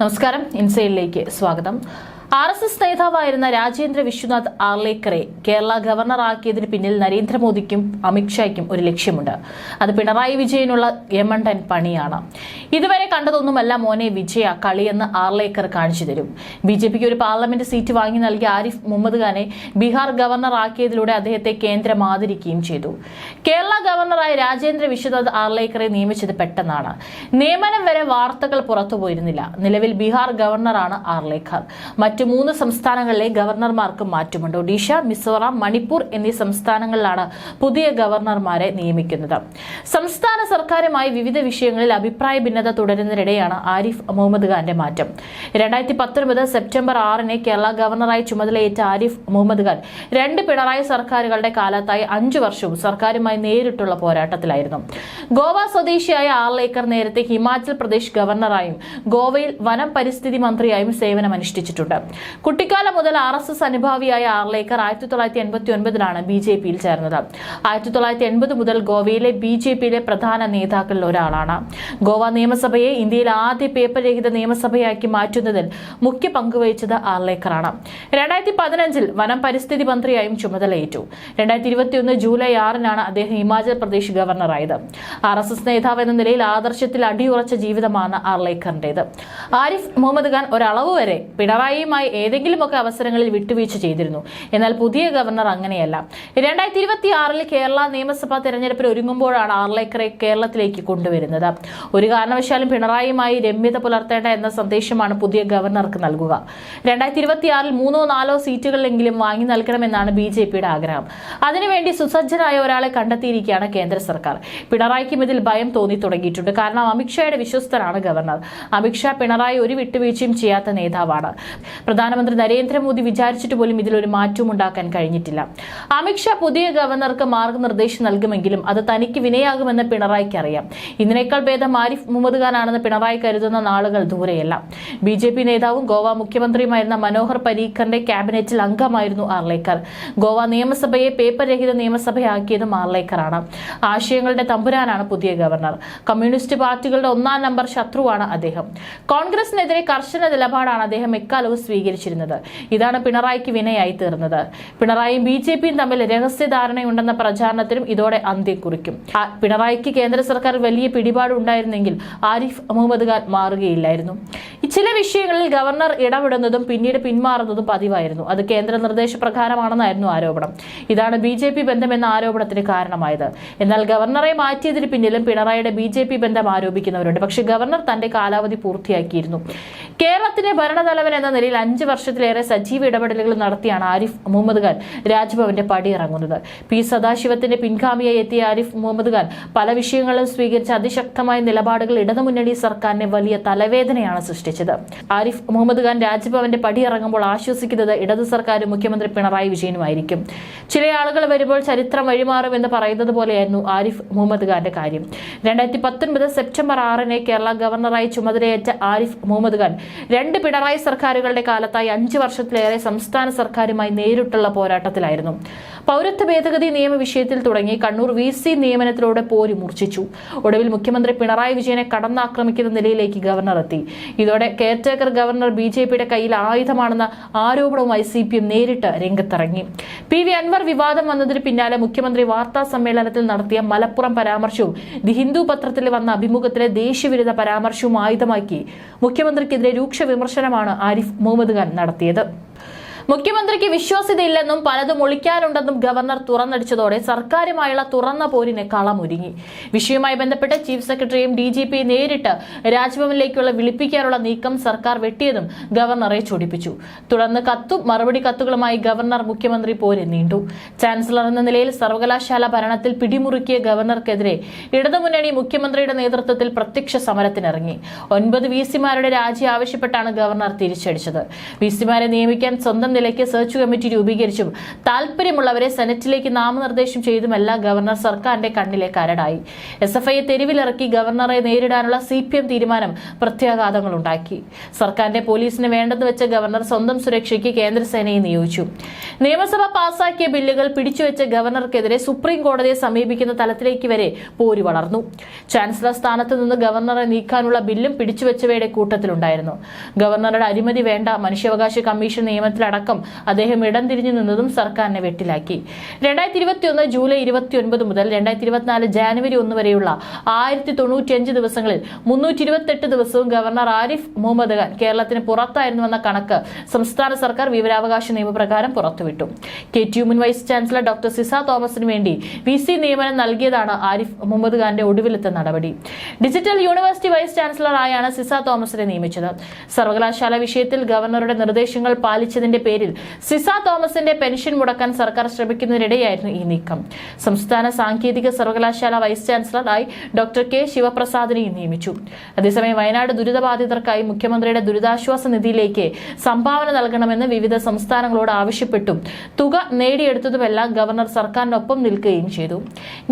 നമസ്കാരം, ഇൻസൈഡിലേക്ക് സ്വാഗതം. RSS നേതാവായിരുന്ന രാജേന്ദ്ര വിശ്വനാഥ് ആർലേക്കറെ കേരള ഗവർണറാക്കിയതിന് പിന്നിൽ നരേന്ദ്രമോദിക്കും അമിത്ഷായ്ക്കും ഒരു ലക്ഷ്യമുണ്ട്. അത് പിണറായി വിജയനുള്ള യമണ്ടൻ പണിയാണ്. ഇതുവരെ കണ്ടതൊന്നുമല്ല മോനെ വിജയ കളിയെന്ന് ആർലേക്കർ കാണിച്ചു തരും. BJPക്ക് ഒരു പാർലമെന്റ് സീറ്റ് വാങ്ങി നൽകിയ ആരിഫ് മുഹമ്മദ് ഖാനെ ബീഹാർ ഗവർണറാക്കിയതിലൂടെ അദ്ദേഹത്തെ കേന്ദ്രം ആദരിക്കുകയും ചെയ്തു. കേരള ഗവർണറായി രാജേന്ദ്ര വിശ്വനാഥ് ആർലേക്കറെ നിയമിച്ചത് പെട്ടെന്നാണ്. നിയമനം വരെ വാർത്തകൾ പുറത്തുപോയിരുന്നില്ല. നിലവിൽ ബീഹാർ ഗവർണറാണ് ആർലേക്കർ. മറ്റ് 3 സംസ്ഥാനങ്ങളിലെ ഗവർണർമാർക്കും മാറ്റമുണ്ട്. ഒഡീഷ, മിസോറാം, മണിപ്പൂർ എന്നീ സംസ്ഥാനങ്ങളിലാണ് പുതിയ ഗവർണർമാരെ നിയമിക്കുന്നത്. സംസ്ഥാന സർക്കാരുമായി വിവിധ വിഷയങ്ങളിൽ അഭിപ്രായ ഭിന്നത തുടരുന്നതിനിടെയാണ് ആരിഫ് മുഹമ്മദ് ഖാന്റെ മാറ്റം. 2019 സെപ്റ്റംബർ 6 കേരള ഗവർണറായി ചുമതലയേറ്റ ആരിഫ് മുഹമ്മദ് ഖാൻ 2 പിണറായി സർക്കാരുകളുടെ കാലത്തായി 5 വർഷവും സർക്കാരുമായി നേരിട്ടുള്ള പോരാട്ടത്തിലായിരുന്നു. ഗോവ സ്വദേശിയായ ആർലേക്കർ നേരത്തെ ഹിമാചൽ പ്രദേശ് ഗവർണറായും ഗോവയിൽ വനം പരിസ്ഥിതി മന്ത്രിയായും സേവനമനുഷ്ഠിച്ചിട്ടുണ്ട്. കുട്ടിക്കാലം മുതൽ RSS അനുഭാവിയായ ആർലേക്കർ 1989-ലാണ് BJPയിൽ ചേർന്നത്. 1980 മുതൽ ഗോവയിലെ BJPയിലെ പ്രധാന നേതാക്കളിൽ ഒരാളാണ്. ഗോവ നിയമസഭയെ ഇന്ത്യയിലെ ആദ്യ പേപ്പർ രഹിത നിയമസഭയാക്കി മാറ്റുന്നതിൽ മുഖ്യ പങ്കുവഹിച്ചത് ആർലേക്കറാണ്. 2015 വനം പരിസ്ഥിതി മന്ത്രിയായും ചുമതലയേറ്റു. 2021 ജൂലൈ 6 അദ്ദേഹം ഹിമാചൽ പ്രദേശ് ഗവർണറായത്. RSS നേതാവ് എന്ന നിലയിൽ ആദർശത്തിൽ അടിയുറച്ച ജീവിതമാണ് ആർലേക്കറിന്റേത്. ആരിഫ് മുഹമ്മദ് ഖാൻ ഒരളവ് വരെ പിണറായിയുമായി ഏതെങ്കിലുമൊക്കെ അവസരങ്ങളിൽ വിട്ടുവീഴ്ച ചെയ്തിരുന്നു. എന്നാൽ പുതിയ ഗവർണർ അങ്ങനെയല്ല. 2026 കേരള നിയമസഭാ തെരഞ്ഞെടുപ്പിൽ ഒരുങ്ങുമ്പോഴാണ് ആർലേക്കറെ കേരളത്തിലേക്ക് കൊണ്ടുവരുന്നത്. ഒരു കാരണവശാലും പിണറായിയുമായി രമ്യത പുലർത്തേണ്ട എന്ന സന്ദേശമാണ് പുതിയ ഗവർണർക്ക് നൽകുക. 2026 3-4 സീറ്റുകളിലെങ്കിലും വാങ്ങി നൽകണമെന്നാണ് BJPയുടെ ആഗ്രഹം. അതിനുവേണ്ടി സുസജ്ജനായ ഒരാളെ കണ്ടെത്തിയിരിക്കുകയാണ് കേന്ദ്ര സർക്കാർ. പിണറായിക്കും ഇതിൽ ഭയം തോന്നി തുടങ്ങിയിട്ടുണ്ട്. കാരണം അമിത്ഷായുടെ വിശ്വസ്തനാണ് ഗവർണർ. അമിത്ഷാ പിണറായി ഒരു വിട്ടുവീഴ്ചയും ചെയ്യാത്ത നേതാവാണ്. പ്രധാനമന്ത്രി നരേന്ദ്രമോദി വിചാരിച്ചിട്ട് പോലും ഇതിലൊരു മാറ്റവും ഉണ്ടാക്കാൻ കഴിഞ്ഞിട്ടില്ല. അമിത്ഷാ പുതിയ ഗവർണർക്ക് മാർഗനിർദ്ദേശം നൽകുമെങ്കിലും അത് തനിക്ക് വിനയാകുമെന്ന് പിണറായിക്ക് അറിയാം. ഇതിനേക്കാൾ ഭേദം ആരിഫ് മുഹമ്മദ് ഖാനാണെന്ന് പിണറായി കരുതുന്ന നാളുകൾ ദൂരെയല്ല. BJP നേതാവും ഗോവ മുഖ്യമന്ത്രിയുമായിരുന്ന മനോഹർ പരീക്കറിന്റെ ക്യാബിനറ്റിൽ അംഗമായിരുന്നു ആർലേക്കർ. ഗോവ നിയമസഭയെ പേപ്പർ രഹിത നിയമസഭയാക്കിയതും ആർലേക്കറാണ്. ആശയങ്ങളുടെ തമ്പുരാനാണ് പുതിയ ഗവർണർ. കമ്മ്യൂണിസ്റ്റ് പാർട്ടികളുടെ 1-ാം നമ്പർ ശത്രുവാണ് അദ്ദേഹം. കോൺഗ്രസിനെതിരെ കർശന നിലപാടാണ് അദ്ദേഹം എക്കാലവും സ്വീകരിച്ചിരുന്നത്. ഇതാണ് പിണറായിക്ക് വിനയായി തീർന്നത്. പിണറായിയും BJPയും തമ്മിൽ രഹസ്യധാരണയുണ്ടെന്ന പ്രചാരണത്തിനും ഇതോടെ അന്ത്യം കുറിക്കും. പിണറായിക്ക് കേന്ദ്ര സർക്കാർ വലിയ പിടിപാടുണ്ടായിരുന്നെങ്കിൽ ആരിഫ് മുഹമ്മദ് ഖാൻ മാറുകയില്ലായിരുന്നു. ചില വിഷയങ്ങളിൽ ഗവർണർ ഇടപെടുന്നതും പിന്നീട് പിന്മാറുന്നതും പതിവായിരുന്നു. അത് കേന്ദ്ര നിർദ്ദേശപ്രകാരമാണെന്നായിരുന്നു ആരോപണം. ഇതാണ് BJP ബന്ധം എന്ന ആരോപണത്തിന് കാരണമായത്. എന്നാൽ ഗവർണറെ മാറ്റിയതിന് പിന്നിലും പിണറായിയുടെ BJP ബന്ധം ആരോപിക്കുന്നവരുണ്ട്. പക്ഷേ ഗവർണർ തന്റെ കാലാവധി പൂർത്തിയാക്കിയിരുന്നു. കേരളത്തിന്റെ ഭരണതലവൻ എന്ന നിലയിൽ 5 വർഷത്തിലേറെ സജീവ ഇടപെടലുകൾ നടത്തിയാണ് ആരിഫ് മുഹമ്മദ് ഖാൻ രാജ്ഭവന്റെ പടിയിറങ്ങുന്നത്. P സദാശിവത്തിന്റെ പിൻഗാമിയായി എത്തിയ ആരിഫ് മുഹമ്മദ് ഖാൻ പല വിഷയങ്ങളും സ്വീകരിച്ച അതിശക്തമായ നിലപാടുകൾ ഇടതുമുന്നണി സർക്കാരിനെ വലിയ തലവേദനയാണ് സൃഷ്ടിച്ചത്. ആരിഫ് മുഹമ്മദ് ഖാൻ രാജ്ഭവന്റെ പടിയിറങ്ങുമ്പോൾ ആശ്വസിക്കുന്നത് ഇടതു സർക്കാരും മുഖ്യമന്ത്രി പിണറായി വിജയനുമായിരിക്കും. ചില ആളുകൾ വരുമ്പോൾ ചരിത്രം വഴിമാറുമെന്ന് പറയുന്നത് പോലെയായിരുന്നു ആരിഫ് മുഹമ്മദ് ഖാന്റെ കാര്യം. 2019 സെപ്റ്റംബർ 6 കേരള ഗവർണറായി ചുമതലയേറ്റ ആരിഫ് മുഹമ്മദ് ഖാൻ 2 പിണറായി സർക്കാരുകളുടെ കാലത്തായി 5 വർഷത്തിലേറെ സംസ്ഥാന സർക്കാരുമായി നേരിട്ടുള്ള പോരാട്ടത്തിലായിരുന്നു. പൗരത്വ ഭേദഗതി നിയമ വിഷയത്തിൽ തുടങ്ങി കണ്ണൂർ VC നിയമനത്തിലൂടെ പോരി മൂർച്ഛിച്ചു. ഒടുവിൽ മുഖ്യമന്ത്രി പിണറായി വിജയനെ കടന്നാക്രമിക്കുന്ന നിലയിലേക്ക് ഗവർണർ എത്തി. ഇതോടെ കെയർടേക്കർ ഗവർണർ BJPയുടെ കയ്യിൽ ആയുധമാണെന്ന ആരോപണവുമായി CPM നേരിട്ട് രംഗത്തിറങ്ങി. PV അൻവർ വിവാദം വന്നതിന് പിന്നാലെ മുഖ്യമന്ത്രി വാർത്താ സമ്മേളനത്തിൽ നടത്തിയ മലപ്പുറം പരാമർശവും ദി ഹിന്ദു പത്രത്തിൽ വന്ന അഭിമുഖത്തിലെ ദേശീയവിരുദ്ധ പരാമർശവും ആയുധമാക്കി മുഖ്യമന്ത്രിക്കെതിരെ രൂക്ഷ വിമർശനമാണ് ആരിഫ് മുഹമ്മദ് ഖാൻ നടത്തിയത്. മുഖ്യമന്ത്രിക്ക് വിശ്വാസ്യതയില്ലെന്നും പലതും ഒളിക്കാനുണ്ടെന്നും ഗവർണർ തുറന്നടിച്ചതോടെ സർക്കാരുമായുള്ള തുറന്ന പോരിന് കളമൊരുങ്ങി. വിഷയവുമായി ബന്ധപ്പെട്ട് ചീഫ് സെക്രട്ടറിയും DGP നേരിട്ട് രാജ്ഭവനിലേക്കുള്ള വിളിപ്പിക്കാനുള്ള നീക്കം സർക്കാർ വെട്ടിയതും ഗവർണറെ ചൊടിപ്പിച്ചു. തുടർന്ന് മറുപടി കത്തുകളുമായി ഗവർണർ മുഖ്യമന്ത്രി പോര് നീണ്ടു. ചാൻസലർ എന്ന നിലയിൽ സർവകലാശാല ഭരണത്തിൽ പിടിമുറുക്കിയ ഗവർണർക്കെതിരെ ഇടതുമുന്നണി മുഖ്യമന്ത്രിയുടെ നേതൃത്വത്തിൽ പ്രത്യക്ഷ സമരത്തിനിറങ്ങി. 9 VCമാരുടെ രാജി ആവശ്യപ്പെട്ടാണ് ഗവർണർ തിരിച്ചടിച്ചത്. VCമാരെ നിയമിക്കാൻ സ്വന്തം ചുമതലയ്ക്ക് സെർച്ച് കമ്മിറ്റി രൂപീകരിച്ചും താൽപര്യമുള്ളവരെ സെനറ്റിലേക്ക് നാമനിർദ്ദേശം ചെയ്തുമെല്ലാം ഗവർണർ സർക്കാരിന്റെ കണ്ണിലെ കരടായി. SFIയെ തെരുവിലിറക്കി ഗവർണറെ നേരിടാനുള്ള CPM തീരുമാനം പ്രത്യാഘാതങ്ങളുണ്ടാക്കി. സർക്കാരിന്റെ പോലീസിന് വേണ്ടെന്ന് വെച്ച ഗവർണർ സ്വന്തം സുരക്ഷയ്ക്ക് കേന്ദ്രസേനയെ നിയോഗിച്ചു. നിയമസഭ പാസാക്കിയ ബില്ലുകൾ പിടിച്ചുവെച്ച ഗവർണർക്കെതിരെ സുപ്രീം കോടതിയെ സമീപിക്കുന്ന തലത്തിലേക്ക് വരെ പോരി വളർന്നു. ചാൻസലർ സ്ഥാനത്ത് നിന്ന് ഗവർണറെ നീക്കാനുള്ള ബില്ലും പിടിച്ചുവെച്ചവയുടെ കൂട്ടത്തിലുണ്ടായിരുന്നു. ഗവർണറുടെ അഴിമതി വേണ്ട, മനുഷ്യാവകാശ കമ്മീഷൻ നിയമത്തിലടക്കം അദ്ദേഹം ഇടം തിരിഞ്ഞു നിന്നതും സർക്കാരിനെ വെട്ടിലാക്കി. 2021 ജൂലൈ 29 മുതൽ 2024 ജാനുവരി 1 വരെയുള്ള 1095 ദിവസങ്ങളിൽ 328 ദിവസവും ഗവർണർ ആരിഫ് മുഹമ്മദ് ഖാൻ കേരളത്തിന് പുറത്തായിരുന്നുവെന്ന കണക്ക് സംസ്ഥാന സർക്കാർ വിവരാവകാശ നിയമപ്രകാരം പുറത്തുവിട്ടു. KTU മുൻ വൈസ് ചാൻസലർ ഡോക്ടർ സിസ തോമസിന് വേണ്ടി VC നിയമനം നൽകിയതാണ് ആരിഫ് മുഹമ്മദ് ഖാന്റെ ഒടുവിലത്തെ നടപടി. ഡിജിറ്റൽ യൂണിവേഴ്സിറ്റി വൈസ് ചാൻസലറായാണ് സിസ തോമസിനെ നിയമിച്ചത്. സർവകലാശാല വിഷയത്തിൽ ഗവർണറുടെ നിർദ്ദേശങ്ങൾ പാലിച്ചതിന്റെ പേരിൽ സിസ തോമസിന്റെ പെൻഷൻ മുടക്കാൻ സർക്കാർ ശ്രമിക്കുന്നതിനിടെയായിരുന്നു ഈ നീക്കം. സംസ്ഥാന സാങ്കേതിക സർവകലാശാല വൈസ് ചാൻസലറായി ഡോക്ടർ K ശിവപ്രസാദിനെയും നിയമിച്ചു. അതേസമയം വയനാട് ദുരിതബാധിതർക്കായി മുഖ്യമന്ത്രിയുടെ ദുരിതാശ്വാസ നിധിയിലേക്ക് സംഭാവന നൽകണമെന്ന് വിവിധ സംസ്ഥാനങ്ങളോട് ആവശ്യപ്പെട്ടും തുക നേടിയെടുത്തതുമെല്ലാം ഗവർണർ സർക്കാരിനൊപ്പം നിൽക്കുകയും ചെയ്തു.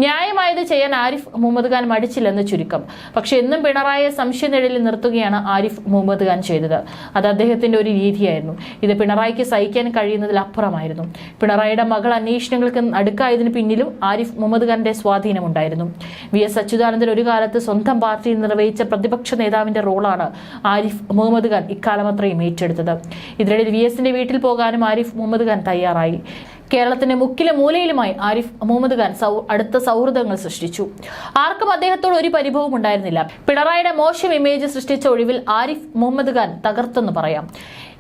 ന്യായമായത് ചെയ്യാൻ ആരിഫ് മുഹമ്മദ് ഖാൻ മടിച്ചില്ലെന്ന് ചുരുക്കം. പക്ഷെ എന്നും പിണറായിയെ സംശയനിഴലിൽ നിർത്തുകയാണ് ആരിഫ് മുഹമ്മദ് ഖാൻ ചെയ്തത്. അത് അദ്ദേഹത്തിന്റെ ഒരു രീതിയായിരുന്നു. ഇത് പിണറായിക്ക് സഹിക്കാൻ കഴിയുന്നതിലപ്പുറമായിരുന്നു. പിണറായിയുടെ മകൾ അന്വേഷണങ്ങൾക്ക് അടുക്കായതിനു പിന്നിലും ആരിഫ് മുഹമ്മദ് ഖാന്റെ സ്വാധീനമുണ്ടായിരുന്നു. VS അച്യുതാനന്ദൻ ഒരു കാലത്ത് സ്വന്തം പാർട്ടിയിൽ നിർവഹിച്ച പ്രതിപക്ഷ നേതാവിന്റെ റോളാണ് ആരിഫ് മുഹമ്മദ് ഖാൻ ഇക്കാലം അത്രയും ഏറ്റെടുത്തത്. ഇതിനിടയിൽ VSന്റെ വീട്ടിൽ പോകാനും ആരിഫ് മുഹമ്മദ് ഖാൻ തയ്യാറായി. കേരളത്തിന്റെ മുക്കിലെ മൂലയിലുമായി ആരിഫ് മുഹമ്മദ് ഖാൻ അടുത്ത സൗഹൃദങ്ങൾ സൃഷ്ടിച്ചു. ആർക്കും അദ്ദേഹത്തോട് ഒരു പരിഭവവും ഉണ്ടായിരുന്നില്ല. പിണറായിയുടെ മോശം ഇമേജ് സൃഷ്ടിച്ച ഒഴിവിൽ ആരിഫ് മുഹമ്മദ് ഖാൻ തകർത്തെന്ന് പറയാം.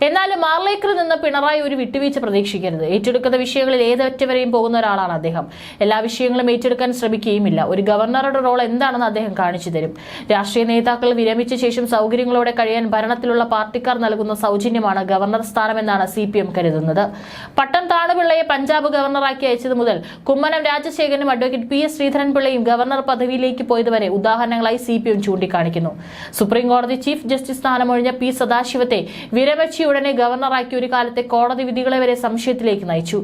എന്നാലും ആർലേക്കറിൽ നിന്ന് പിണറായി ഒരു വിട്ടുവീഴ്ച പ്രതീക്ഷിക്കരുത്. ഏറ്റെടുക്കുന്ന വിഷയങ്ങളിൽ ഏതറ്റവരെയും പോകുന്ന ഒരാളാണ് അദ്ദേഹം. എല്ലാ വിഷയങ്ങളും ഏറ്റെടുക്കാൻ ശ്രമിക്കുകയുമില്ല. ഒരു ഗവർണറുടെ റോൾ എന്താണെന്ന് അദ്ദേഹം കാണിച്ചു തരും. രാഷ്ട്രീയ നേതാക്കൾ വിരമിച്ച ശേഷം സൗകര്യങ്ങളോടെ കഴിയാൻ ഭരണത്തിലുള്ള പാർട്ടിക്കാർ നൽകുന്ന സൗജന്യമാണ് ഗവർണർ സ്ഥാനമെന്നാണ് CPM കരുതുന്നത്. പട്ടം താണുപിള്ളയെ പഞ്ചാബ് ഗവർണറാക്കി അയച്ചത് മുതൽ കുമ്മനം രാജശേഖരനും അഡ്വക്കേറ്റ് PS ശ്രീധരൻപിള്ളയും ഗവർണർ പദവിയിലേക്ക് പോയതുവരെ ഉദാഹരണങ്ങളായി CPM ചൂണ്ടിക്കാണിക്കുന്നു. സുപ്രീം കോടതി ചീഫ് ജസ്റ്റിസ് സ്ഥാനമൊഴിഞ്ഞ P സദാശിവത്തെ വിരമിച്ച ഉടനെ ഗവർണറാക്കി ഒരു കാലത്തെ കോടതി വിധികളെ വരെ സംശയത്തിലേക്ക് നയിച്ചു.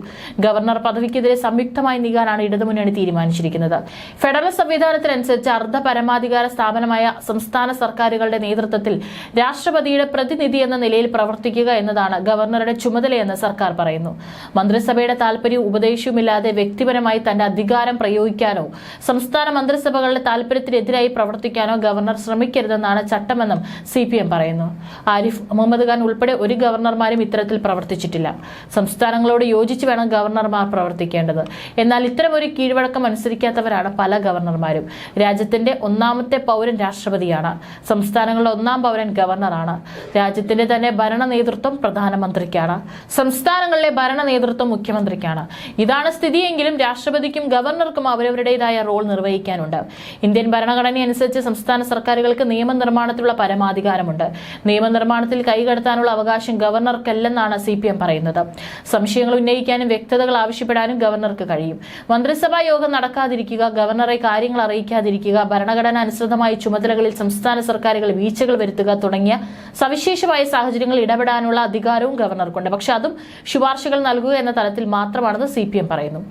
ഗവർണർ പദവിക്കെതിരെ സംയുക്തമായി നീങ്ങാനാണ് ഇടതുമുന്നണി തീരുമാനിച്ചിരിക്കുന്നത്. ഫെഡറൽ സംവിധാനത്തിനനുസരിച്ച് അർദ്ധ പരമാധികാര സ്ഥാപനമായ സംസ്ഥാന സർക്കാരുകളുടെ നേതൃത്വത്തിൽ രാഷ്ട്രപതിയുടെ പ്രതിനിധി എന്ന നിലയിൽ പ്രവർത്തിക്കുക എന്നതാണ് ഗവർണറുടെ ചുമതലയെന്ന് സർക്കാർ പറയുന്നു. മന്ത്രിസഭയുടെ താൽപര്യവും ഉപദേശവുമില്ലാതെ വ്യക്തിപരമായി തന്റെ അധികാരം പ്രയോഗിക്കാനോ സംസ്ഥാന മന്ത്രിസഭകളുടെ താൽപര്യത്തിനെതിരായി പ്രവർത്തിക്കാനോ ഗവർണർ ശ്രമിക്കരുതെന്നാണ് ചട്ടമെന്നും CPM പറയുന്നു. ആരിഫ് മുഹമ്മദ് ഖാൻ ഉൾപ്പെടെ ഒരു ഗവർണർമാരും ഇത്തരത്തിൽ പ്രവർത്തിച്ചിട്ടില്ല. സംസ്ഥാനങ്ങളോട് യോജിച്ച് വേണം ഗവർണർമാർ പ്രവർത്തിക്കേണ്ടത്. എന്നാൽ ഇത്തരമൊരു കീഴ്വഴക്കം അനുസരിക്കാത്തവരാണ് പല ഗവർണർമാരും. രാജ്യത്തിന്റെ ഒന്നാമത്തെ പൗരൻ രാഷ്ട്രപതിയാണ്. സംസ്ഥാനങ്ങളുടെ ഒന്നാം പൗരൻ ഗവർണറാണ്. രാജ്യത്തിന്റെ തന്നെ ഭരണ നേതൃത്വം പ്രധാനമന്ത്രിക്കാണ്. സംസ്ഥാനങ്ങളിലെ ഭരണ നേതൃത്വം മുഖ്യമന്ത്രിക്കാണ്. ഇതാണ് സ്ഥിതിയെങ്കിലും രാഷ്ട്രപതിക്കും ഗവർണർക്കും അവരവരുടേതായ റോൾ നിർവഹിക്കാനുണ്ട്. ഇന്ത്യൻ ഭരണഘടന അനുസരിച്ച് സംസ്ഥാന സർക്കാരുകൾക്ക് നിയമനിർമ്മാണത്തിലുള്ള പരമാധികാരമുണ്ട്. നിയമനിർമ്മാണത്തിൽ കൈകടത്താനുള്ള അവകാശം ഗവർണർക്കല്ലെന്നാണ് CPM പറയുന്നത്. സംശയങ്ങൾ ഉന്നയിക്കാനും വ്യക്തതകൾ ആവശ്യപ്പെടാനും ഗവർണർക്ക് കഴിയും. മന്ത്രിസഭാ യോഗം നടക്കാതിരിക്കുക, ഗവർണറെ കാര്യങ്ങൾ അറിയിക്കാതിരിക്കുക, ഭരണഘടന അനുസൃതമായ ചുമതലകളിൽ സംസ്ഥാന സർക്കാരുകൾ വീഴ്ചകൾ വരുത്തുക തുടങ്ങിയ സവിശേഷമായ സാഹചര്യങ്ങൾ ഇടപെടാനുള്ള അധികാരവും ഗവർണർക്കുണ്ട്. പക്ഷെ അതും ശുപാർശകൾ നൽകുക എന്ന തലത്തിൽ മാത്രമാണെന്ന് CPM പറയുന്നു.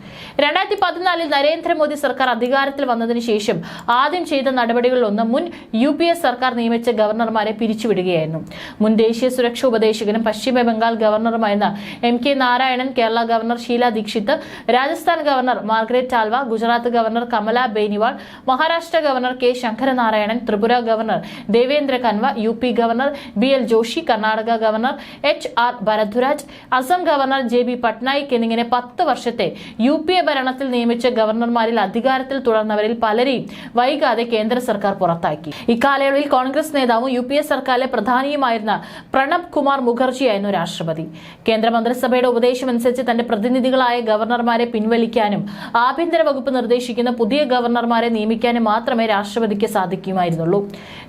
2014 നരേന്ദ്രമോദി സർക്കാർ അധികാരത്തിൽ വന്നതിന് ശേഷം ആദ്യം ചെയ്ത നടപടികളിലൊന്ന് മുൻ UPS സർക്കാർ നിയമിച്ച ഗവർണർമാരെ പിരിച്ചുവിടുകയായിരുന്നു. മുൻ ദേശീയ സുരക്ഷാ ഉപദേശകനും പശ്ചിമ ബംഗാൾ ഗവർണറുമായിരുന്ന MK Narayanan, Kerala governor Sheila Dikshit, Rajasthan governor Margaret Alva, Gujarat governor Kamla Beniwal, Maharashtra governor K Sankaranarayanan, Tripura governor Devendra Kanwar, UP governor BL Joshi, Karnataka governor HR Bhardwaj, Assam governor JB Patnaik എന്നിങ്ങനെ 10 വർഷത്തെ UPA ഭരണത്തിൽ നിയമിച്ച ഗവർണർമാരിൽ അധികാരത്തിൽ തുടർന്നവരിൽ പലരെയും വൈകാതെ കേന്ദ്ര സർക്കാർ പുറത്താക്കി. ഇക്കാലയളവിൽ കോൺഗ്രസ് നേതാവും UPA സർക്കാരിലെ പ്രധാനിയുമായിരുന്ന പ്രണബ് കുമാർ മുഖർജിയായിരുന്നു രാഷ്ട്രപതി. കേന്ദ്രമന്ത്രിസഭയുടെ ഉപദേശമനുസരിച്ച് തന്റെ പ്രതിനിധികളായ ഗവർണർമാരെ പിൻവലിക്കാനും ആഭ്യന്തര വകുപ്പ് നിർദ്ദേശിക്കുന്ന പുതിയ ഗവർണർമാരെ നിയമിക്കാനും മാത്രമേ രാഷ്ട്രപതിക്ക് സാധിക്കുമായിരുന്നുള്ളൂ.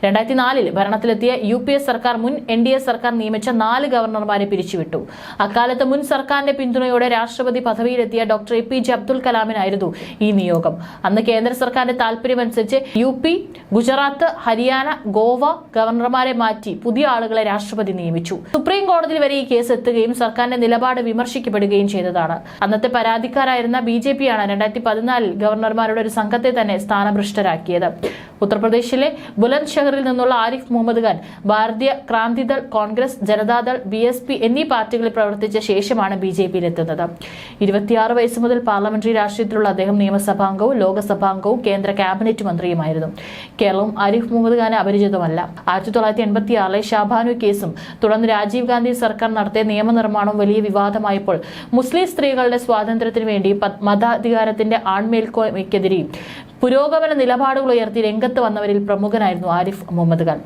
2004 ഭരണത്തിലെത്തിയ UPA സർക്കാർ മുൻ NDA സർക്കാർ നിയമിച്ച 4 ഗവർണർമാരെ പിരിച്ചുവിട്ടു. അക്കാലത്ത് മുൻ സർക്കാരിന്റെ പിന്തുണയോടെ രാഷ്ട്രപതി പദവിയിലെത്തിയ ഡോക്ടർ APJ അബ്ദുൽ കലാമിനായിരുന്നു ഈ നിയോഗം. അന്ന് കേന്ദ്ര സർക്കാരിന്റെ താൽപര്യമനുസരിച്ച് UP, ഗുജറാത്ത്, ഹരിയാന, ഗോവ ഗവർണർമാരെ മാറ്റി പുതിയ ആളുകളെ രാഷ്ട്രപതി നിയമിച്ചു. സുപ്രീം കോടതിയിൽ വരെ ഈ കേസ് എത്തുകയും സർക്കാരിന്റെ നിലപാട് വിമർശിക്കപ്പെടുകയും ചെയ്തതാണ്. അന്നത്തെ പരാതിക്കാരായിരുന്ന BJP ആണ് 2014 ഗവർണർമാരുടെ ഒരു സംഘത്തെ തന്നെ സ്ഥാനഭ്രഷ്ടരാക്കിയത്. ഉത്തർപ്രദേശിലെ ബുലന്ദ് ഷഹറിൽ നിന്നുള്ള ആരിഫ് മുഹമ്മദ് ഖാൻ ഭാരതീയ ക്രാന്തിദൾ, കോൺഗ്രസ്, ജനതാദൾ, BSP എന്നീ പാർട്ടികളിൽ പ്രവർത്തിച്ച ശേഷമാണ് BJPയിൽ എത്തുന്നത്. 26 വയസ്സ് മുതൽ പാർലമെന്ററി രാഷ്ട്രീയത്തിലുള്ള അദ്ദേഹം നിയമസഭാംഗവും ലോകസഭാംഗവും കേന്ദ്ര ക്യാബിനറ്റ് മന്ത്രിയുമായിരുന്നു. കേരളവും ആരിഫ് മുഹമ്മദ് ഖാന് അപരിചിതമല്ല. 1986 ഷാബാനു കേസും തുടർന്ന് രാജീവ് ഗാന്ധി സർക്കാർ നടത്തിയ നിയമനിർമ്മാണവും വലിയ വിവാദമായപ്പോൾ മുസ്ലിം സ്ത്രീകളുടെ സ്വാതന്ത്ര്യത്തിനു വേണ്ടി മതാധികാരത്തിന്റെ ആൺമേൽക്കോയ്മയ്ക്കെതിരെയും പുരോഗമന നിലപാടുകൾ ഉയർത്തി രംഗത്ത് വന്നവരിൽ പ്രമുഖനായിരുന്നു ആരിഫ് മുഹമ്മദ് ഖാൻ.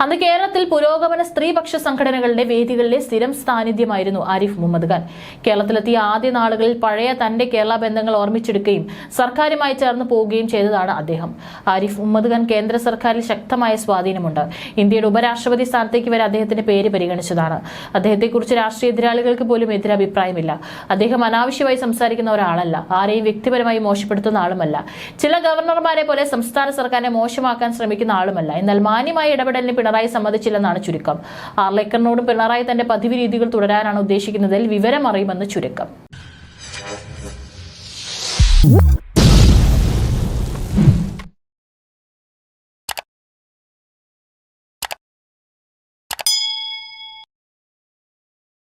അന്ന് കേരളത്തിൽ പുരോഗമന സ്ത്രീപക്ഷ സംഘടനകളുടെ വേദികളിലെ സ്ഥിരം സാന്നിധ്യമായിരുന്നു ആരിഫ് മുഹമ്മദ് ഖാൻ. കേരളത്തിലെത്തിയ ആദ്യ നാളുകളിൽ പഴയ തന്റെ കേരള ബന്ധങ്ങൾ ഓർമ്മിച്ചെടുക്കുകയും സർക്കാരുമായി ചേർന്ന് പോവുകയും ചെയ്തതാണ് അദ്ദേഹം. ആരിഫ് മുഹമ്മദ് ഖാൻ കേന്ദ്ര സർക്കാരിൽ ശക്തമായ സ്വാധീനമുണ്ട്. ഇന്ത്യയുടെ ഉപരാഷ്ട്രപതി സ്ഥാനത്തേക്ക് വരെ അദ്ദേഹത്തിന്റെ പേര് പരിഗണിച്ചതാണ്. അദ്ദേഹത്തെക്കുറിച്ച് രാഷ്ട്രീയ എതിരാളികൾക്ക് പോലും എതിരഭിപ്രായമില്ല. അദ്ദേഹം അനാവശ്യമായി സംസാരിക്കുന്ന ഒരാളല്ല. ആരെയും വ്യക്തിപരമായി മോശപ്പെടുത്തുന്ന ആളുമല്ല. ചില ഗവർണർമാരെ പോലെ സംസ്ഥാന സർക്കാരിനെ മോശമാക്കാൻ ശ്രമിക്കുന്ന ആളുമല്ല. എന്നാൽ മാന്യമായ ഇടപെടലിന് പിണറായി സമ്മതിച്ചില്ലെന്നാണ് ചുരുക്കം. ആർലേക്കറിനോടും പിണറായി തന്റെ പതിവ് രീതികൾ തുടരാനാണ് ഉദ്ദേശിക്കുന്നതിൽ വിവരം അറിയുമെന്ന് ചുരുക്കം.